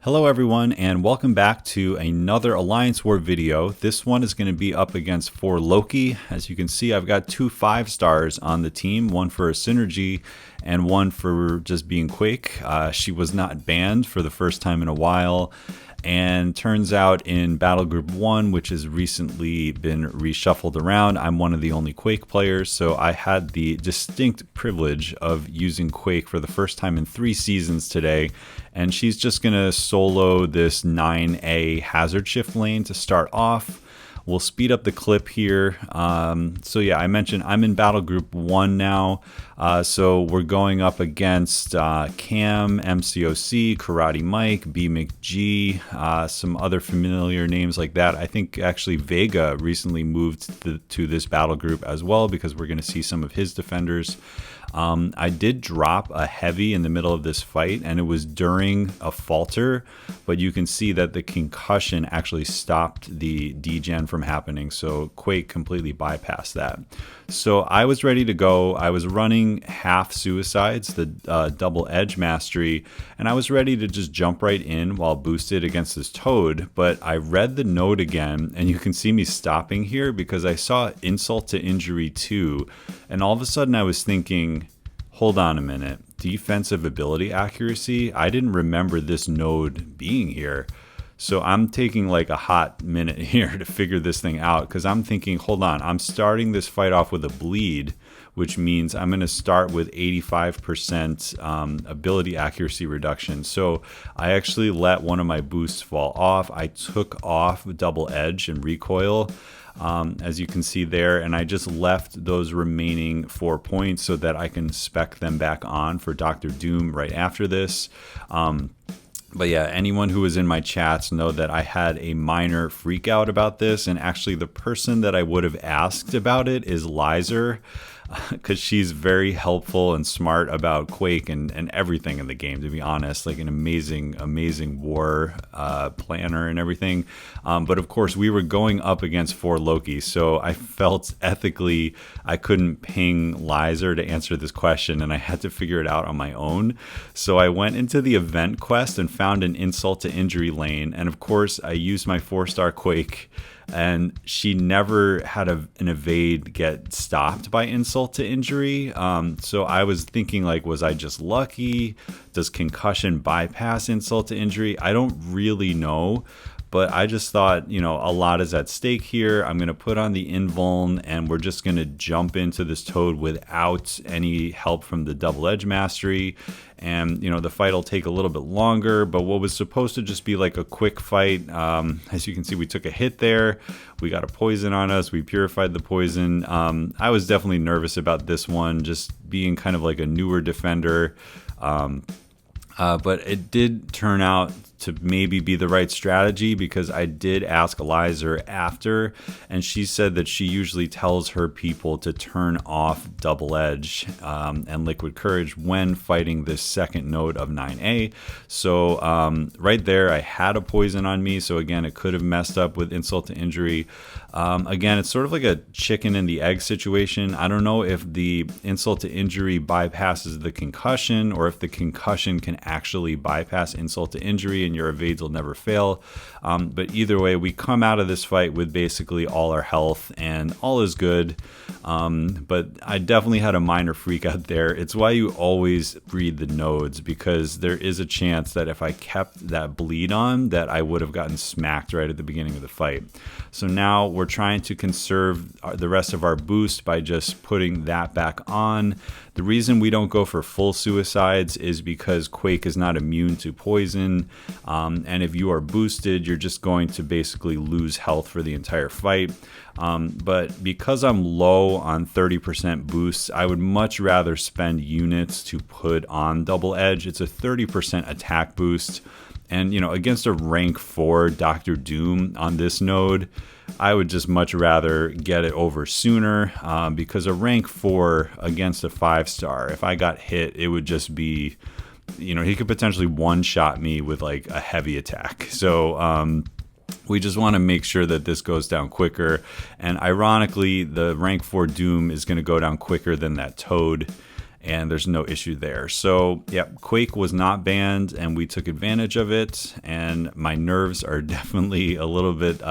Hello everyone, and welcome back to another Alliance War video. This one is going to be up against 4 Loki. As you can see, I've got 2 5-stars on the team, one for synergy and one for just being Quake. She was not banned for the first time in a while, and turns out in Battle Group 1, which has recently been reshuffled around, I'm one of the only Quake players, so I had the distinct privilege of using Quake for the first time in 3 seasons today, and she's just going to solo this 9A hazard shift lane to start off. We'll speed up the clip here. So yeah, I mentioned I'm in Battle Group 1 now. So we're going up against Cam, MCOC, Karate Mike, B McG, some other familiar names like that. I think actually Vega recently moved to this battle group as well because we're going to see some of his defenders. I did drop a heavy in the middle of this fight, and it was during a falter, but you can see that the concussion actually stopped the degen from happening, so Quake completely bypassed that. So I was ready to go. I was running half suicides, the double edge mastery, and I was ready to just jump right in while boosted against this toad, but I read the note again, and you can see me stopping here because I saw insult to injury 2, and all of a sudden I was thinking, hold on a minute, defensive ability accuracy? I didn't remember this node being here. So I'm taking like a hot minute here to figure this thing out because I'm thinking, hold on, I'm starting this fight off with a bleed, which means I'm going to start with 85% ability accuracy reduction. So I actually let one of my boosts fall off. I took off double edge and recoil, as you can see there, and I just left those remaining 4 points so that I can spec them back on for Dr. Doom right after this. But yeah, anyone who was in my chats know that I had a minor freak out about this, and actually the person that I would have asked about it is Lizer, because she's very helpful and smart about Quake and everything in the game, to be honest, like an amazing war planner and everything. But of course, we were going up against 4 Loki, so I felt ethically I couldn't ping Lizer to answer this question, and I had to figure it out on my own. So I went into the event quest and found an insult to injury lane, and of course, I used my 4-star Quake, and she never had an evade get stopped by insult to injury. So I was thinking, like, was I just lucky? Does concussion bypass insult to injury? I don't really know. But I just thought, you know, a lot is at stake here. I'm going to put on the invuln, and we're just going to jump into this toad without any help from the double edge mastery. And, you know, the fight will take a little bit longer, but what was supposed to just be like a quick fight, as you can see, we took a hit there. We got a poison on us. We purified the poison. I was definitely nervous about this one, just being kind of like a newer defender. But it did turn out to maybe be the right strategy because I did ask Lizer after, and she said that she usually tells her people to turn off double edge and liquid courage when fighting this second node of 9A. So right there, I had a poison on me, so again, it could have messed up with insult to injury. Again, it's sort of like a chicken and the egg situation. I don't know if the insult to injury bypasses the concussion or if the concussion can actually bypass insult to injury and your evades will never fail. But either way, we come out of this fight with basically all our health and all is good. But I definitely had a minor freak out there. It's why you always read the nodes, because there is a chance that if I kept that bleed on, that I would have gotten smacked right at the beginning of the fight. So now we're trying to conserve the rest of our boost by just putting that back on. The reason we don't go for full suicides is because Quake is not immune to poison, and if you are boosted, you're just going to basically lose health for the entire fight. But because I'm low on 30% boosts, I would much rather spend units to put on double edge. It's a 30% attack boost, and you know, against a rank 4 Dr. Doom on this node, I would just much rather get it over sooner, because a rank 4 against a 5-star, if I got hit, it would just be, you know, he could potentially one-shot me with like a heavy attack. So we just want to make sure that this goes down quicker. And ironically, the rank 4 Doom is going to go down quicker than that toad. and there's no issue there. So yeah, Quake was not banned, and we took advantage of it, and my nerves are definitely a little bit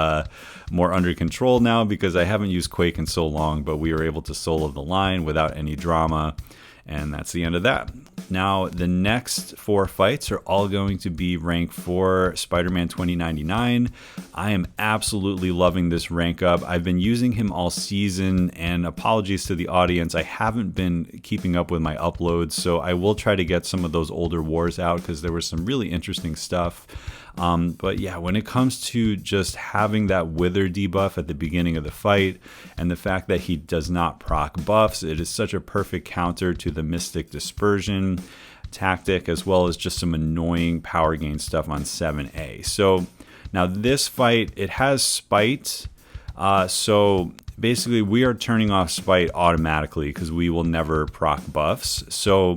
more under control now because I haven't used Quake in so long, but we were able to solo the line without any drama, and that's the end of that. Now, the next 4 fights are all going to be rank 4 Spider-Man 2099. I am absolutely loving this rank up. I've been using him all season, and apologies to the audience, I haven't been keeping up with my uploads, so I will try to get some of those older wars out because there was some really interesting stuff. But yeah, when it comes to just having that wither debuff at the beginning of the fight and the fact that he does not proc buffs, it is such a perfect counter to the Mystic Dispersion tactic, as well as just some annoying power gain stuff on 7A. So now this fight, it has Spite. So basically we are turning off Spite automatically because we will never proc buffs. So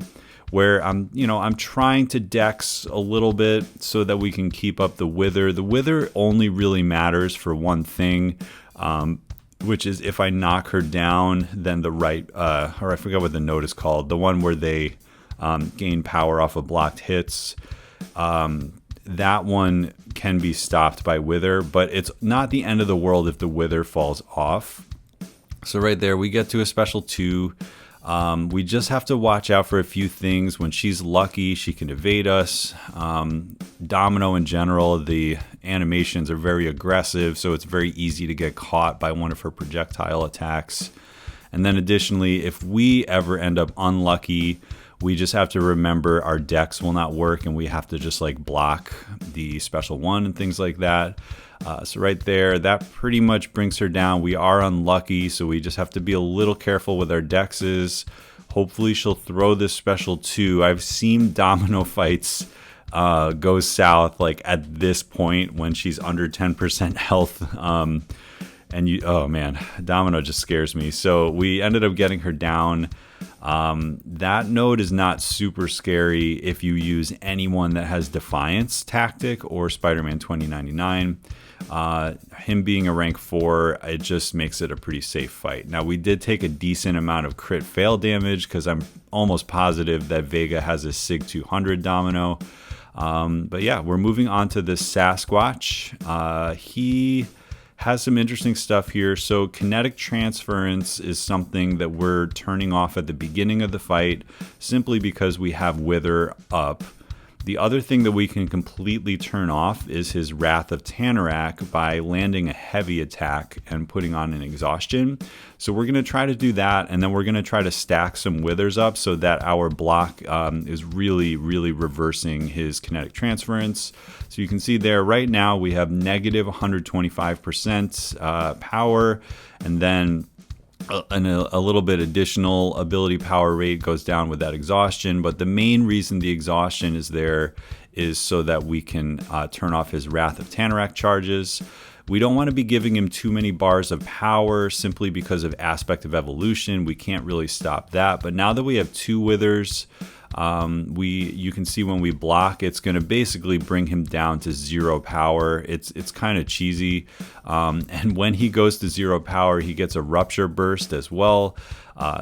where I'm trying to dex a little bit so that we can keep up the wither. The wither only really matters for one thing, which is if I knock her down, then the right, or I forget what the node is called, the one where they gain power off of blocked hits. That one can be stopped by wither, but it's not the end of the world if the wither falls off. So right there, we get to a special 2. We just have to watch out for a few things. When she's lucky, she can evade us. Domino in general, the animations are very aggressive, so it's very easy to get caught by one of her projectile attacks. And then additionally, if we ever end up unlucky, we just have to remember our decks will not work, and we have to just like block the special 1 and things like that. So right there, that pretty much brings her down. We are unlucky, so we just have to be a little careful with our dexes. Hopefully she'll throw this special 2. I've seen Domino fights go south like at this point when she's under 10% health. Oh man, Domino just scares me. So we ended up getting her down. That node is not super scary if you use anyone that has Defiance tactic or Spider-Man 2099. Him being a rank 4, it just makes it a pretty safe fight. Now, we did take a decent amount of crit fail damage because I'm almost positive that Vega has a SIG 200 Domino. But yeah, we're moving on to the Sasquatch. He has some interesting stuff here. So kinetic transference is something that we're turning off at the beginning of the fight simply because we have wither up. The other thing that we can completely turn off is his Wrath of Tanarak by landing a heavy attack and putting on an exhaustion. So we're going to try to do that, and then we're going to try to stack some withers up so that our block is really, really reversing his kinetic transference. So you can see there right now we have negative 125% power, and then a little bit additional ability power rate goes down with that exhaustion, but the main reason the exhaustion is there is so that we can turn off his Wrath of Tanarak charges. We don't want to be giving him too many bars of power simply because of Aspect of Evolution. We can't really stop that, but now that we have 2 withers, you can see when we block, it's going to basically bring him down to 0 power. It's kind of cheesy. And when he goes to 0 power, he gets a rupture burst as well.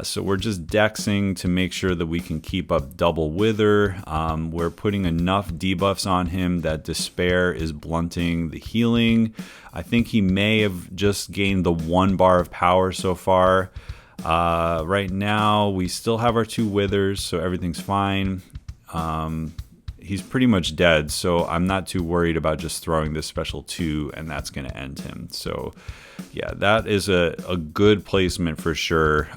So we're just dexing to make sure that we can keep up double wither. We're putting enough debuffs on him that despair is blunting the healing. I think he may have just gained the 1 bar of power so far. Right now we still have our 2 withers, so everything's fine. He's pretty much dead, so I'm not too worried about just throwing this special 2 and that's going to end him. So yeah, that is a good placement for sure.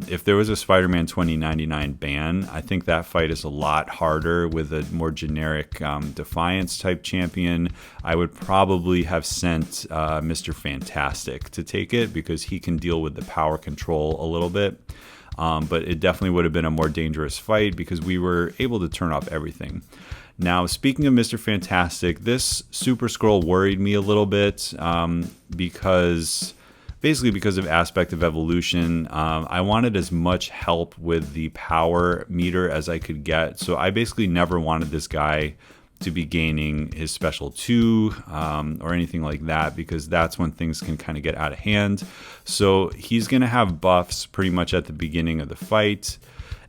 If there was a Spider-Man 2099 ban, I think that fight is a lot harder with a more generic Defiance type champion. I would probably have sent Mr. Fantastic to take it because he can deal with the power control a little bit. But it definitely would have been a more dangerous fight because we were able to turn off everything. Now, speaking of Mr. Fantastic, this Super Skrull worried me a little bit because of Aspect of Evolution. I wanted as much help with the power meter as I could get, so I basically never wanted this guy to be gaining his special 2 or anything like that, because that's when things can kind of get out of hand. So he's going to have buffs pretty much at the beginning of the fight.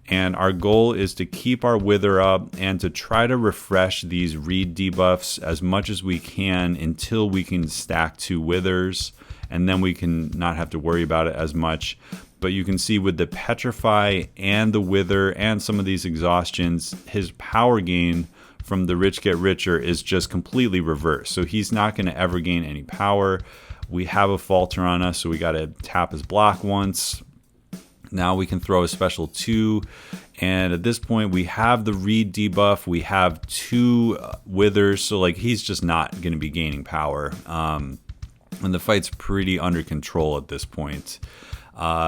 And our goal is to keep our wither up and to try to refresh these reed debuffs as much as we can until we can stack 2 withers, and then we can not have to worry about it as much. But you can see with the petrify and the wither and some of these exhaustions, his power gain from the rich get richer is just completely reversed. So he's not going to ever gain any power. We have a falter on us, so we got to tap his block once. Now we can throw a special 2, and at this point we have the reed debuff, we have 2 withers, so like he's just not going to be gaining power, and the fight's pretty under control at this point.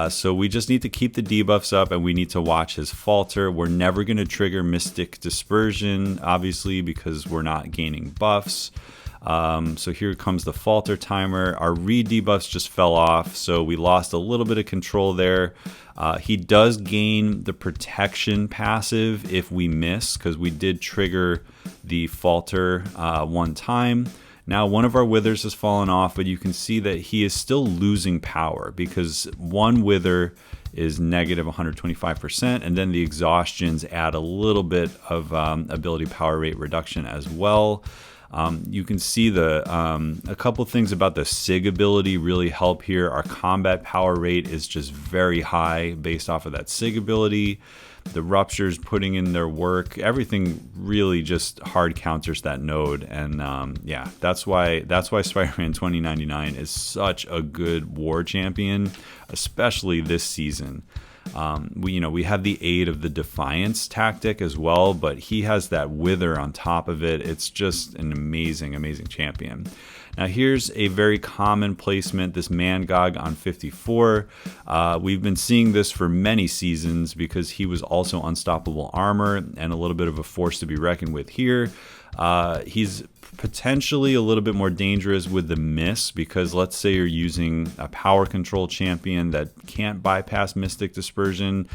So we just need to keep the debuffs up, and we need to watch his falter. We're never going to trigger Mystic Dispersion, obviously, because we're not gaining buffs. So here comes the falter timer. Our reed debuffs just fell off, so we lost a little bit of control there. He does gain the protection passive if we miss, because we did trigger the falter 1 time. Now one of our withers has fallen off, but you can see that he is still losing power because 1 wither is negative 125%, and then the exhaustions add a little bit of ability power rate reduction as well. You can see a couple things about the SIG ability really help here. Our combat power rate is just very high based off of that SIG ability. The ruptures putting in their work, everything really just hard counters that node, and yeah, that's why Spider-Man 2099 is such a good war champion, especially this season. We have the aid of the Defiance tactic as well, but he has that wither on top of it. It's just an amazing champion. Now here's a very common placement, this Mangog on 54. We've been seeing this for many seasons because he was also unstoppable armor and a little bit of a force to be reckoned with here. He's potentially a little bit more dangerous with the miss, because let's say you're using a power control champion that can't bypass Mystic Dispersion.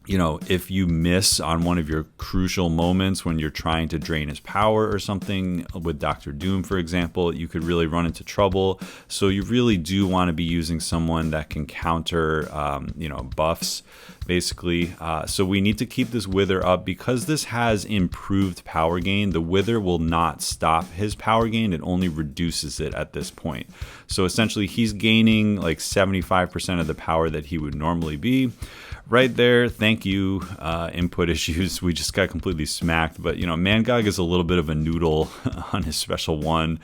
If you miss on one of your crucial moments when you're trying to drain his power or something, with Dr. Doom, for example, you could really run into trouble. So you really do want to be using someone that can counter, buffs, basically. So we need to keep this wither up because this has improved power gain. The wither will not stop his power gain. It only reduces it at this point. So essentially he's gaining like 75% of the power that he would normally be. Right there, thank you, input issues. We just got completely smacked, but Mangog is a little bit of a noodle on his special 1.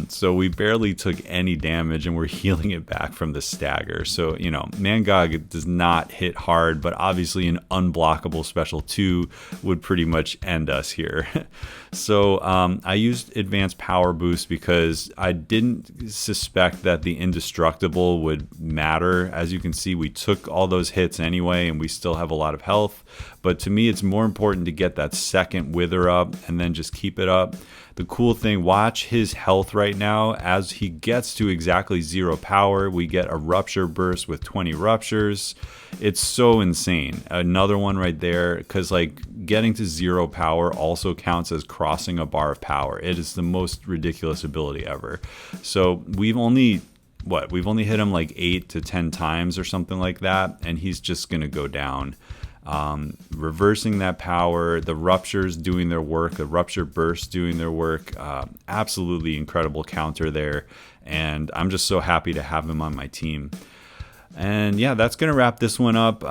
So we barely took any damage, and we're healing it back from the stagger. So, Mangog does not hit hard, but obviously an unblockable special 2 would pretty much end us here. So I used advanced power boost because I didn't suspect that the indestructible would matter. As you can see, we took all those hits anyway, and we still have a lot of health. But to me, it's more important to get that second wither up and then just keep it up. The cool thing, watch his health right now. As he gets to exactly 0 power, we get a rupture burst with 20 ruptures. It's so insane. Another one right there, because getting to 0 power also counts as crossing a bar of power. It is the most ridiculous ability ever. So we've only hit him 8 to 10 times or something like that, and he's just gonna go down. Reversing that power, the ruptures doing their work, the rupture bursts doing their work. Absolutely incredible counter there, and I'm just so happy to have him on my team. And yeah, that's gonna wrap this one up.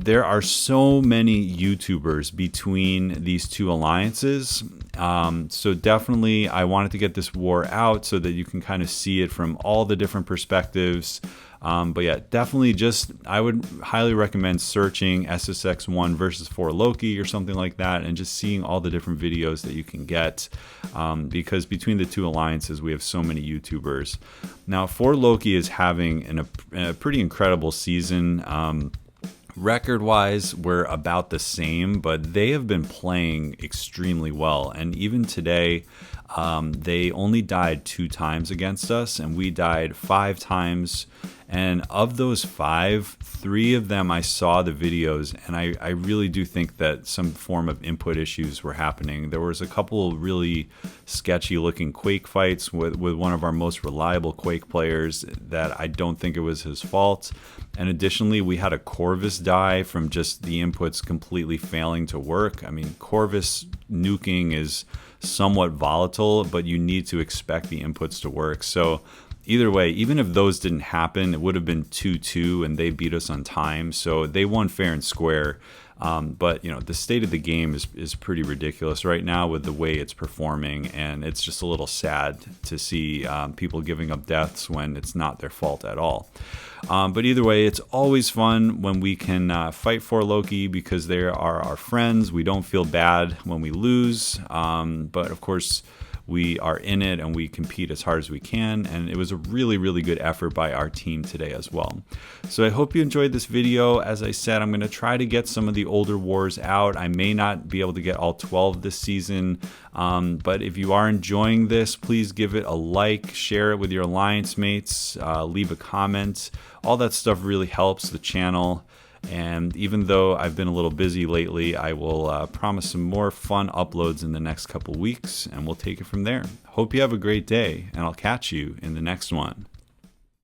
There are so many YouTubers between these 2 alliances, so definitely I wanted to get this war out so that you can kind of see it from all the different perspectives. But yeah, definitely I would highly recommend searching SSx-1 versus 4 Loki or something like that, and just seeing all the different videos that you can get, because between the 2 alliances, we have so many YouTubers. Now, 4 Loki is having a pretty incredible season. Record-wise, we're about the same, but they have been playing extremely well. And even today, they only died 2 times against us, and we died 5 times. And of those 5, 3 of them I saw the videos, and I really do think that some form of input issues were happening. There was a couple really sketchy looking Quake fights with one of our most reliable Quake players that I don't think it was his fault. And additionally, we had a Corvus die from just the inputs completely failing to work. I mean, Corvus nuking is somewhat volatile, but you need to expect the inputs to work. So either way, even if those didn't happen, it would have been 2-2 and they beat us on time. So they won fair and square. But the state of the game is pretty ridiculous right now with the way it's performing, and it's just a little sad to see people giving up deaths when it's not their fault at all. But either way, it's always fun when we can fight for Loki because they are our friends. We don't feel bad when we lose, but of course we are in it and we compete as hard as we can, and it was a really, really good effort by our team today as well. So I hope you enjoyed this video. As I said, I'm going to try to get some of the older wars out. I may not be able to get all 12 this season, but if you are enjoying this, please give it a like, share it with your alliance mates, leave a comment. All that stuff really helps the channel. And even though I've been a little busy lately, I will promise some more fun uploads in the next couple weeks, and we'll take it from there. Hope you have a great day, and I'll catch you in the next one.